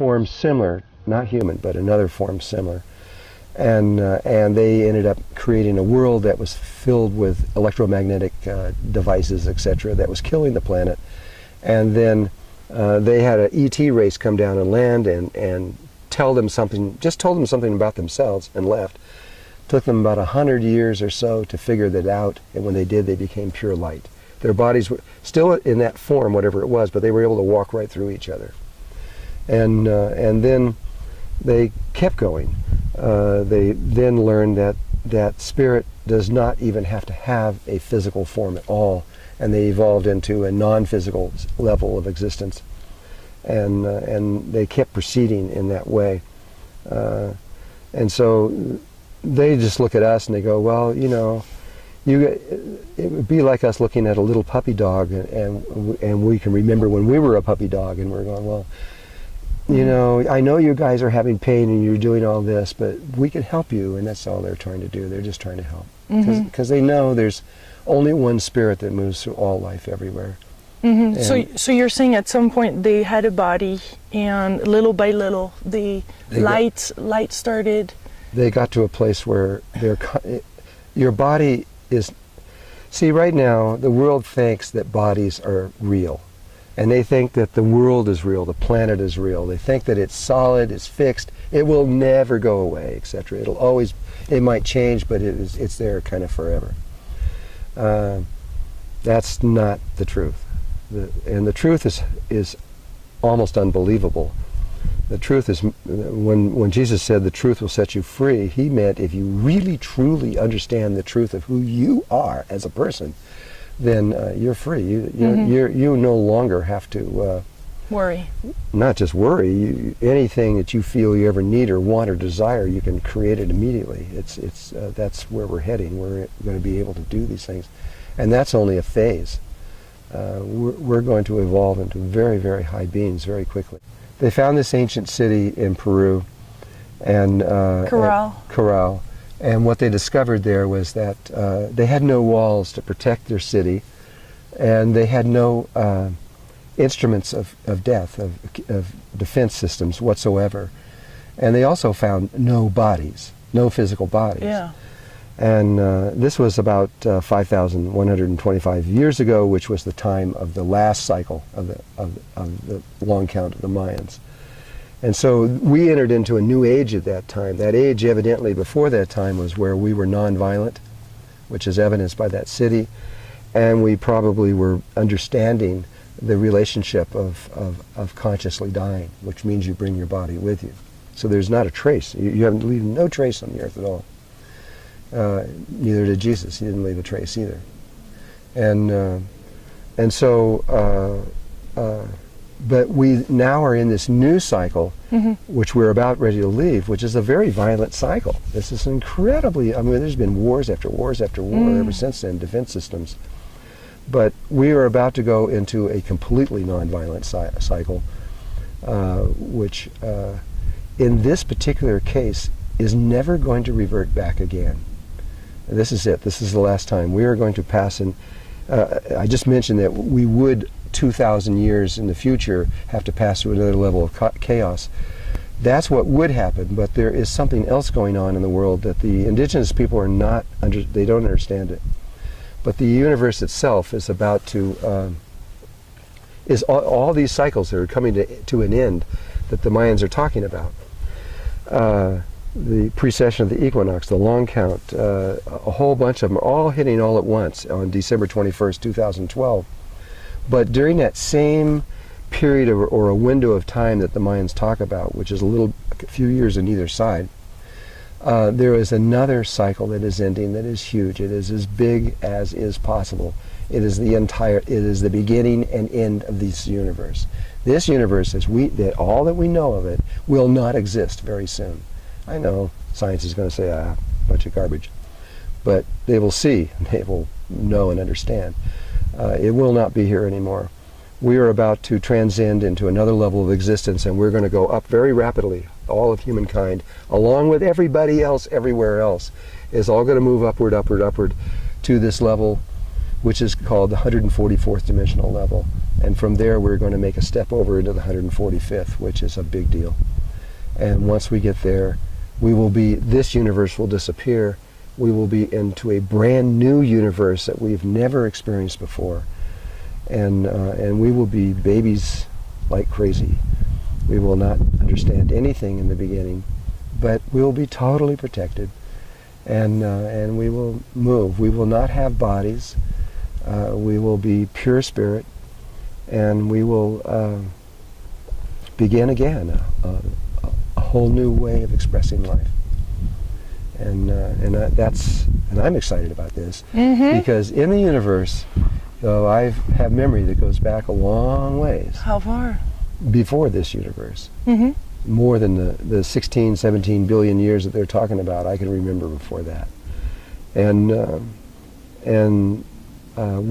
form similar, not human, but another form similar. And they ended up creating a world that was filled with electromagnetic devices, etc., that was killing the planet. And then they had an ET race come down and land and tell them something, just told them something about themselves and left. Took them about 100 years or so to figure that out, and when they did, they became pure light. Their bodies were still in that form, whatever it was, but they were able to walk right through each other. And then they kept going. They then learned that spirit does not even have to have a physical form at all, and they evolved into a non-physical level of existence. And they kept proceeding in that way. And so they just look at us and they go, well, you know, it would be like us looking at a little puppy dog, and we can remember when we were a puppy dog, and we're going, well, you know, I know you guys are having pain and you're doing all this, but we can help you, and that's all they're trying to do. They're just trying to help. Because they know there's only one spirit that moves through all life everywhere. So you're saying at some point they had a body, and little by little the light started. They got to a place where your body is... See, right now, the world thinks that bodies are real. And they think that the world is real, the planet is real. They think that it's solid, it's fixed, it will never go away, etc. It'll always, it might change, but it's there kind of forever. That's not the truth. And the truth is almost unbelievable. The truth is, when Jesus said the truth will set you free, he meant if you really truly understand the truth of who you are as a person, then you're free. You no longer have to worry. Not just worry. Anything that you feel you ever need or want or desire, you can create it immediately. That's where we're heading. We're going to be able to do these things, and that's only a phase. We're going to evolve into very, very high beings very quickly. They found this ancient city in Peru, and Caral. And what they discovered there was that they had no walls to protect their city, and they had no instruments of death, of defense systems whatsoever. And they also found no bodies, no physical bodies. Yeah. And this was about 5,125 years ago, which was the time of the last cycle of the long count of the Mayans. And so we entered into a new age at that time. That age, evidently, before that time was where we were nonviolent, which is evidenced by that city, and we probably were understanding the relationship of consciously dying, which means you bring your body with you. So there's not a trace. You haven't leave no trace on the earth at all. Neither did Jesus. He didn't leave a trace either. And so, but we now are in this new cycle, which we're about ready to leave, which is a very violent cycle. This is incredibly, I mean, there's been wars after wars after war ever since then, defense systems. But we are about to go into a completely nonviolent cycle, which in this particular case is never going to revert back again. This is it. This is the last time. We are going to pass in, I just mentioned that we would 2,000 years in the future have to pass through another level of chaos. That's what would happen, but there is something else going on in the world that the indigenous people are not, they don't understand it. But the universe itself is about to, is all these cycles that are coming to an end that the Mayans are talking about. The precession of the equinox, the long count, a whole bunch of them are all hitting all at once on December 21st, 2012. But during that same period or a window of time that the Mayans talk about, which is a few years on either side, there is another cycle that is ending that is huge. It is as big as is possible. It is the beginning and end of this universe. This universe, all that we know of it, will not exist very soon. I know science is going to say, a bunch of garbage, but they will see, they will know and understand. It will not be here anymore. We are about to transcend into another level of existence, and we're going to go up very rapidly. All of humankind, along with everybody else, everywhere else, is all going to move upward, upward, upward to this level, which is called the 144th dimensional level, And from there, we're going to make a step over into the 145th, which is a big deal. And once we get there, this universe will disappear. We will be into a brand new universe that we've never experienced before. And we will be babies like crazy. We will not understand anything in the beginning, but we will be totally protected. And we will move. We will not have bodies. We will be pure spirit. And we will begin again a whole new way of expressing life. And I'm excited about this, because in the universe, though, I have memory that goes back a long ways. How far? Before this universe. More than the 16, 17 billion years that they're talking about, I can remember before that. And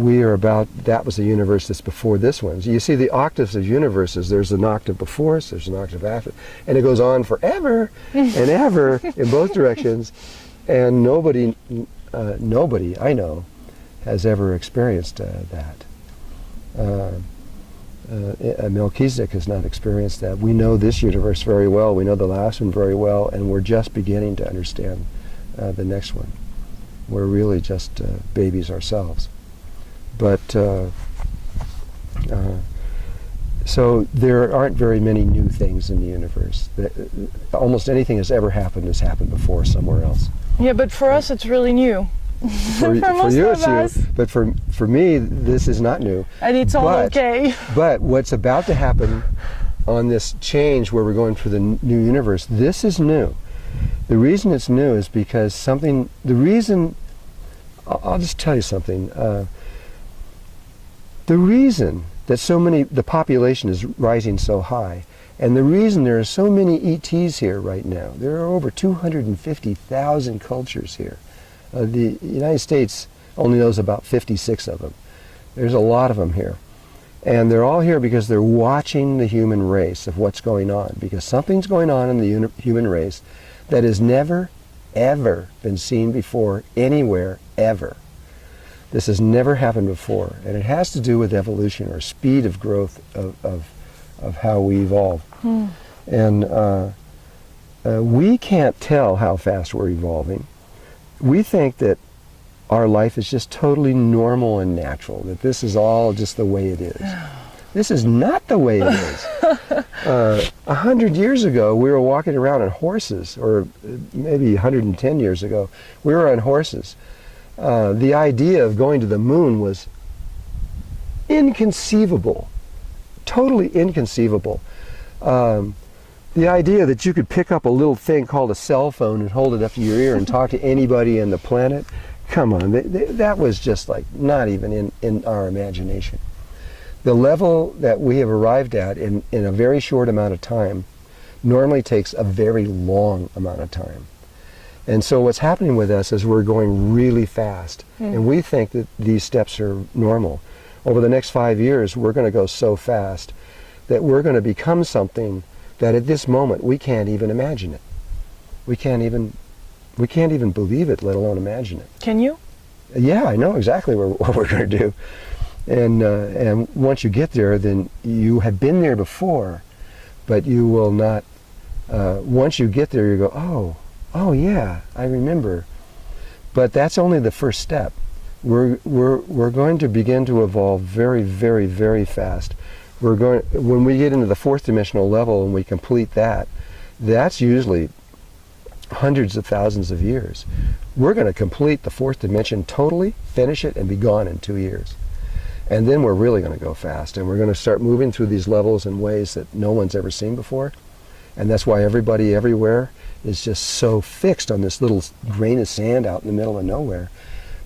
we are that was the universe that's before this one. So you see the octaves of universes, there's an octave before us, there's an octave after, and it goes on forever and ever in both directions, and nobody I know has ever experienced that. Melchizedek has not experienced that. We know this universe very well, we know the last one very well, and we're just beginning to understand the next one. We're really just babies ourselves. But so there aren't very many new things in the universe. Almost anything that's ever happened has happened before somewhere else. Yeah, but for us it's really new. For you it's new, but for me this is not new. And it's all okay. But what's about to happen on this change where we're going for the new universe, this is new. The reason it's new is because I'll just tell you something. The reason that the population is rising so high, and the reason there are so many ETs here right now, there are over 250,000 cultures here. The United States only knows about 56 of them. There's a lot of them here. And they're all here because they're watching the human race of what's going on, because something's going on in the human race that has never, ever been seen before anywhere, ever. This has never happened before, and it has to do with evolution, or speed of growth of how we evolve. And we can't tell how fast we're evolving. We think that our life is just totally normal and natural, that this is all just the way it is. This is not the way it is. 100 years ago, we were walking around on horses, or maybe 110 years ago, we were on horses. The idea of going to the moon was inconceivable, totally inconceivable. The idea that you could pick up a little thing called a cell phone and hold it up to your ear and talk to anybody on the planet, come on, that was just like not even in our imagination. The level that we have arrived at in a very short amount of time normally takes a very long amount of time. And so what's happening with us is we're going really fast, and we think that these steps are normal. Over the next 5 years, we're going to go so fast that we're going to become something that at this moment we can't even imagine it. We can't even believe it, let alone imagine it. Can you? Yeah, I know exactly what we're going to do. And once you get there, then you have been there before, but you will not. Once you get there, you go, oh yeah, I remember. But that's only the first step. We're going to begin to evolve very, very, very fast. When we get into the fourth dimensional level and we complete that, that's usually hundreds of thousands of years. We're going to complete the fourth dimension totally, finish it, and be gone in 2 years. And then we're really going to go fast, and we're going to start moving through these levels in ways that no one's ever seen before. And that's why everybody everywhere is just so fixed on this little grain of sand out in the middle of nowhere,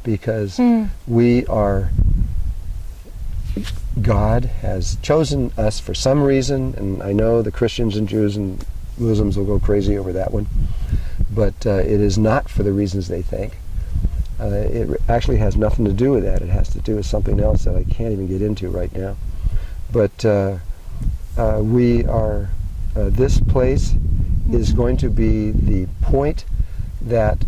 because God has chosen us for some reason, and I know the Christians and Jews and Muslims will go crazy over that one, but it is not for the reasons they think. It actually has nothing to do with that. It has to do with something else that I can't even get into right now. But we are, this place is going to be the point that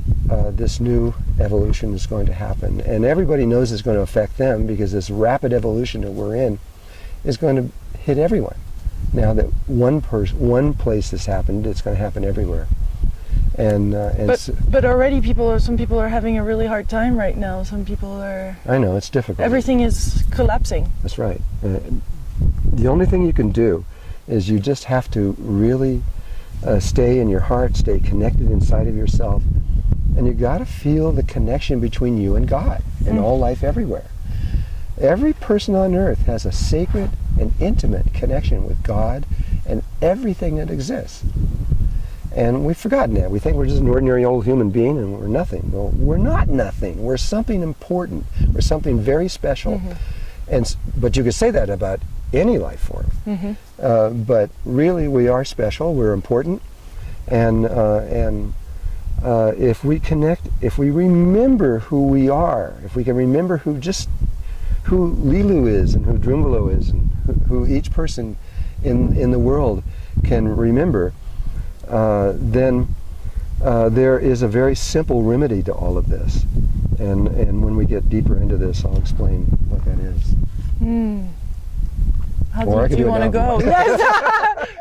this new evolution is going to happen. And everybody knows it's going to affect them, because this rapid evolution that we're in is going to hit everyone. Now that one place has happened, it's going to happen everywhere. But already some people are having a really hard time right now. Some people are. I know, it's difficult. Everything is collapsing. That's right. The only thing you can do is you just have to really stay in your heart, stay connected inside of yourself, and you got to feel the connection between you and God and all life everywhere. Every person on earth has a sacred and intimate connection with God and everything that exists. And we've forgotten that. We think we're just an ordinary old human being and we're nothing. Well, we're not nothing. We're something important. We're something very special. But you could say that about any life form. But really, we are special. We're important. And if we connect, if we remember who we are, if we can remember who Lilu is and who Drunvalo is and who each person in the world can remember, then there is a very simple remedy to all of this. And when we get deeper into this, I'll explain what that is. How deep do you want to go? Yes.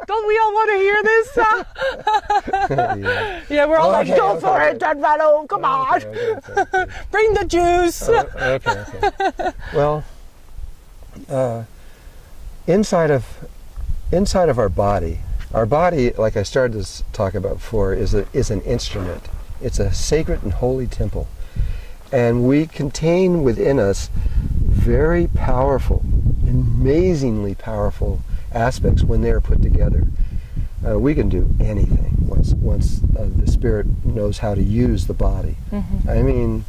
Don't we all want to hear this? Yeah, we're all like, go for it, Drunvalo, come on. Okay. Bring the juice. Okay. Well, inside of our body, like I started to talk about before, is an instrument. It's a sacred and holy temple. And we contain within us very powerful, amazingly powerful aspects when they are put together. We can do anything once the Spirit knows how to use the body. I mean,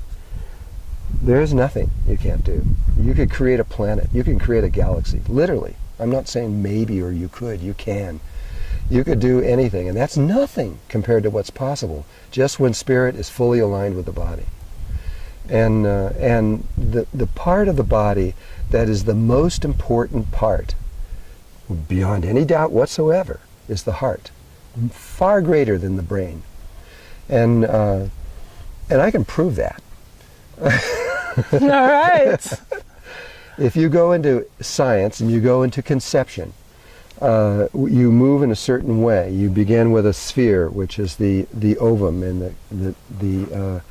there's nothing you can't do. You could create a planet. You can create a galaxy, literally. I'm not saying maybe or you could. You can. You could do anything, and that's nothing compared to what's possible, just when Spirit is fully aligned with the body. And the part of the body that is the most important part, beyond any doubt whatsoever, is the heart, far greater than the brain. And I can prove that. All right. If you go into science and you go into conception, you move in a certain way. You begin with a sphere, which is the ovum, and the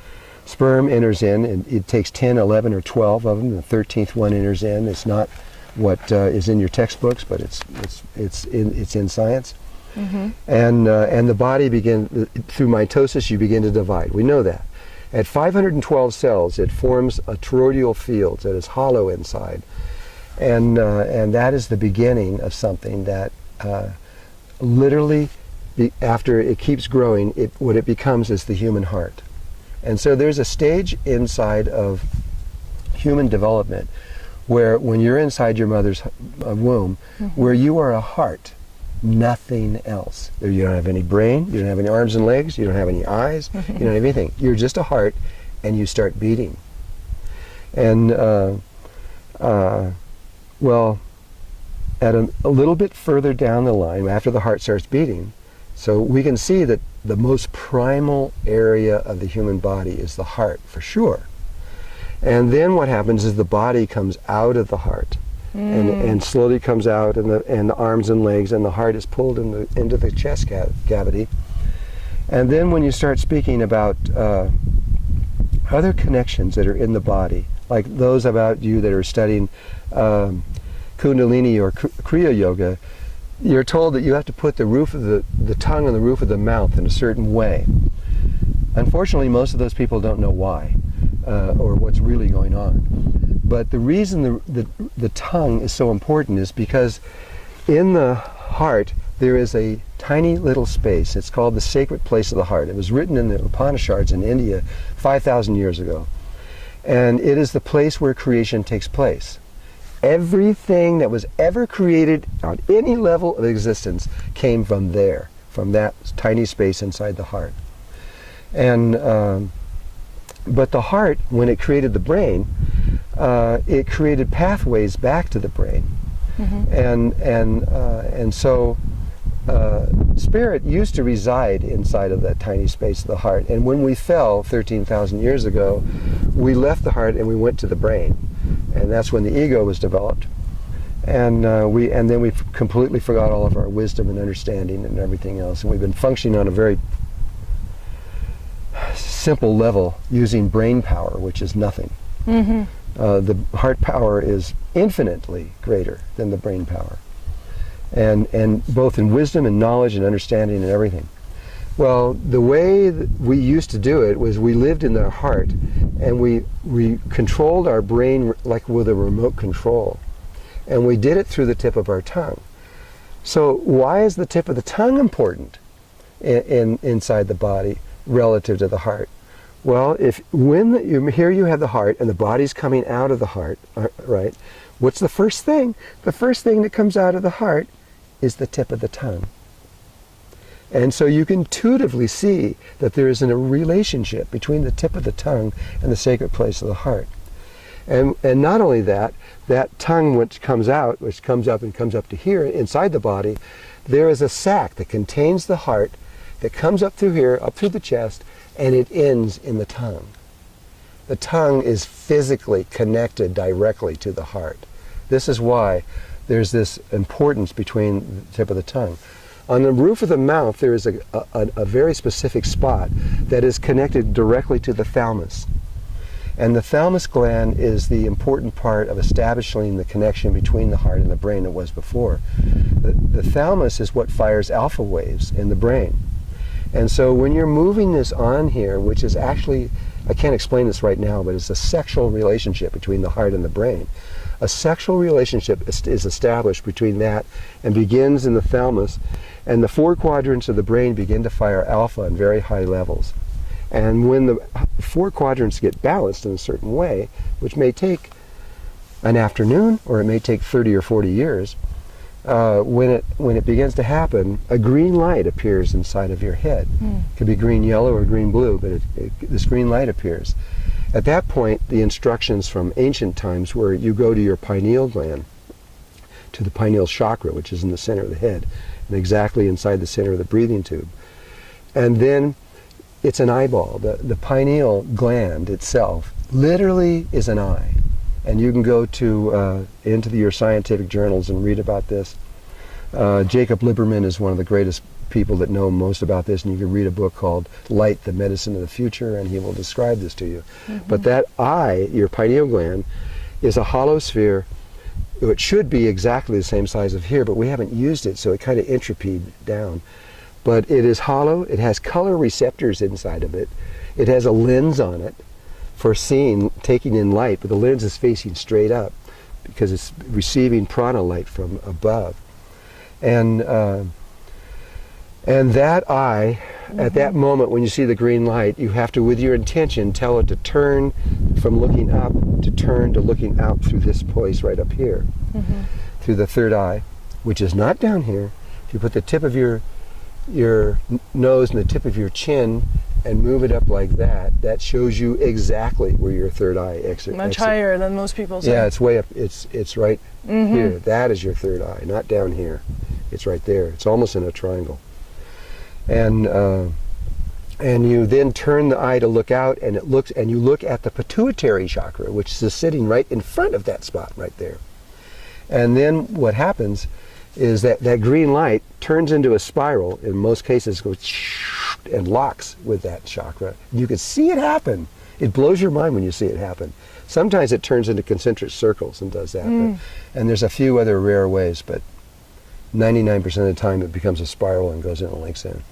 sperm enters in, and it takes 10, 11, or 12 of them. The 13th one enters in. It's not what is in your textbooks, but it's in science. And the body begins, through mitosis, you begin to divide. We know that. At 512 cells, it forms a toroidal field that is hollow inside. And that is the beginning of something that literally, after it keeps growing, what it becomes is the human heart. And so there's a stage inside of human development where when you're inside your mother's womb, where you are a heart, nothing else. You don't have any brain, you don't have any arms and legs, you don't have any eyes, you don't have anything. You're just a heart, and you start beating. And well, at a little bit further down the line, after the heart starts beating, so we can see that the most primal area of the human body is the heart, for sure. And then what happens is the body comes out of the heart, and slowly comes out, and the arms and legs, and the heart is pulled into the chest cavity. And then when you start speaking about other connections that are in the body, like those about you that are studying Kundalini or Kriya Yoga, you're told that you have to put the roof of the tongue on the roof of the mouth in a certain way. Unfortunately, most of those people don't know why or what's really going on. But the reason the tongue is so important is because in the heart there is a tiny little space. It's called the sacred place of the heart. It was written in the Upanishads in India 5,000 years ago. And it is the place where creation takes place. Everything that was ever created on any level of existence came from there, from that tiny space inside the heart. And but the heart, when it created the brain, it created pathways back to the brain. And so spirit used to reside inside of that tiny space of the heart. And when we fell 13,000 years ago, we left the heart and we went to the brain. And that's when the ego was developed. And then we completely forgot all of our wisdom and understanding and everything else. And we've been functioning on a very simple level using brain power, which is nothing. Mm-hmm. The heart power is infinitely greater than the brain power. And both in wisdom and knowledge and understanding and everything. Well, the way that we used to do it was we lived in the heart, and we controlled our brain like with a remote control. And we did it through the tip of our tongue. So why is the tip of the tongue important inside the body relative to the heart? Well, here you have the heart and the body's coming out of the heart, right? What's the first thing? The first thing that comes out of the heart is the tip of the tongue. And so you can intuitively see that there is a relationship between the tip of the tongue and the sacred place of the heart. And not only that, that tongue which comes out, which comes up and comes up to here inside the body, there is a sac that contains the heart that comes up through here, up through the chest, and it ends in the tongue. The tongue is physically connected directly to the heart. This is why there's this importance between the tip of the tongue. On the roof of the mouth, there is a very specific spot that is connected directly to the thalamus. And the thalamus gland is the important part of establishing the connection between the heart and the brain that was before. The thalamus is what fires alpha waves in the brain. And so when you're moving this on here, which is actually, I can't explain this right now, but it's a sexual relationship between the heart and the brain. A sexual relationship is established between that and begins in the thalamus, and the 4 quadrants of the brain begin to fire alpha in very high levels. And when the 4 quadrants get balanced in a certain way, which may take an afternoon or it may take 30 or 40 years, when it begins to happen, a green light appears inside of your head. It could be green yellow or green blue, but this green light appears. At that point, the instructions from ancient times where you go to your pineal gland, to the pineal chakra, which is in the center of the head, and exactly inside the center of the breathing tube. And then it's an eyeball. The pineal gland itself literally is an eye. And you can go to into your scientific journals and read about this. Jacob Liberman is one of the greatest people that know most about this, and you can read a book called Light, the Medicine of the Future, and he will describe this to you. Mm-hmm. But that eye, your pineal gland, is a hollow sphere. It should be exactly the same size of here, but we haven't used it, so it kind of entropied down. But it is hollow. It has color receptors inside of it. It has a lens on it for seeing, taking in light, but the lens is facing straight up because it's receiving prana light from above. And that eye, at that moment when you see the green light, you have to, with your intention, tell it to turn from looking up to turn to looking out through this place right up here, through the third eye, which is not down here. If you put the tip of your nose and the tip of your chin and move it up like that, that shows you exactly where your third eye exits. Much higher than most people say. Yeah, it's way up. It's right here. That is your third eye, not down here. It's right there. It's almost in a triangle. And you then turn the eye to look out, and you look at the pituitary chakra, which is sitting right in front of that spot right there. And then what happens is that green light turns into a spiral, in most cases goes and locks with that chakra. You can see it happen. It blows your mind when you see it happen. Sometimes it turns into concentric circles and does that. And there's a few other rare ways, but 99% of the time it becomes a spiral and goes in and links in.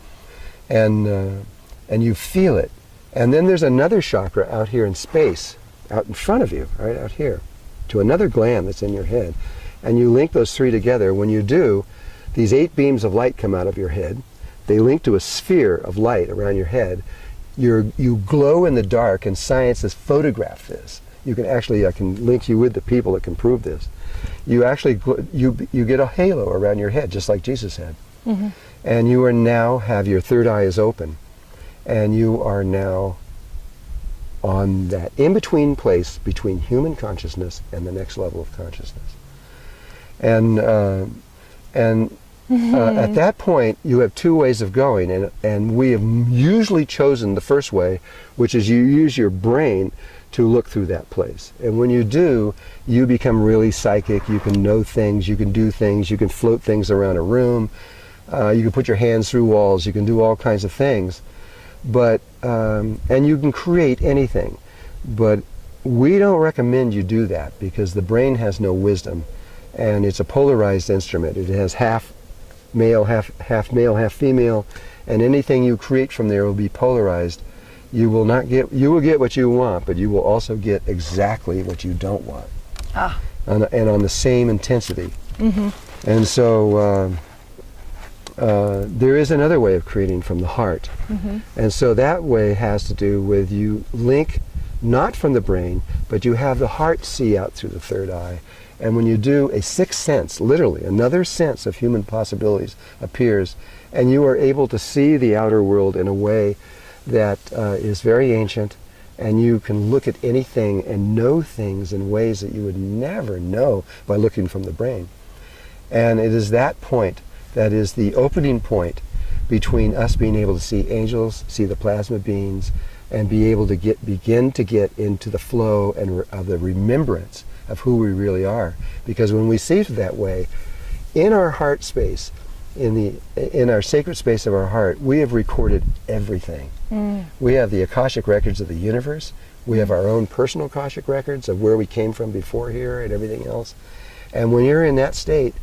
And you feel it. And then there's another chakra out here in space, out in front of you, right out here, to another gland that's in your head. And you link those three together. When you do, these 8 beams of light come out of your head. They link to a sphere of light around your head. You glow in the dark, and science has photographed this. You can actually, I can link you with the people that can prove this. You actually, you get a halo around your head, just like Jesus had. And you are now, your third eye is open. And you are now on that in-between place between human consciousness and the next level of consciousness. And At that point, you have two ways of going, and we have usually chosen the first way, which is you use your brain to look through that place. And when you do, you become really psychic. You can know things, you can do things, you can float things around a room, you can put your hands through walls, you can do all kinds of things. But and you can create anything. But we don't recommend you do that because the brain has no wisdom, and it's a polarized instrument. It has half male, half female, and anything you create from there will be polarized. You will get what you want, but you will also get exactly what you don't want. And on the same intensity. And so there is another way of creating from the heart. And so that way has to do with you link not from the brain, but you have the heart see out through the third eye. And when you do, a sixth sense, literally, another sense of human possibilities appears, and you are able to see the outer world in a way that is very ancient, and you can look at anything and know things in ways that you would never know by looking from the brain. And it is that point that is the opening point between us being able to see angels, see the plasma beings, and be able to begin to get into the flow and of the remembrance of who we really are. Because when we see it that way, in our heart space, in our sacred space of our heart, we have recorded everything. We have the Akashic records of the universe. We have our own personal Akashic records of where we came from before here and everything else. And when you're in that state,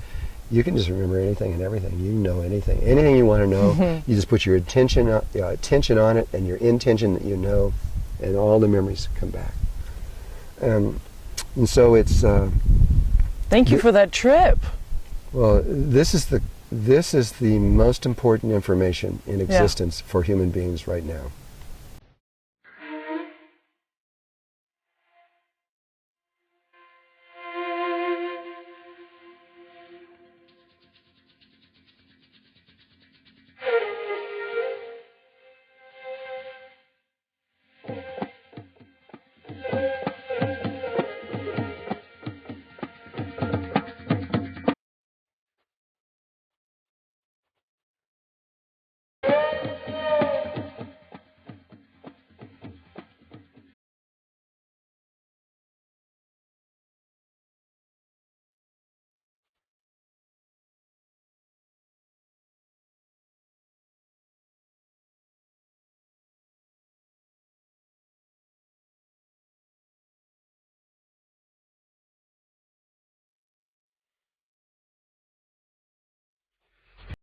you can just remember anything and everything. You know anything. Anything you want to know, you just put your attention on it and your intention that you know, and all the memories come back. And so it's... Thank you for that trip. Well, this is the most important information in existence for human beings right now.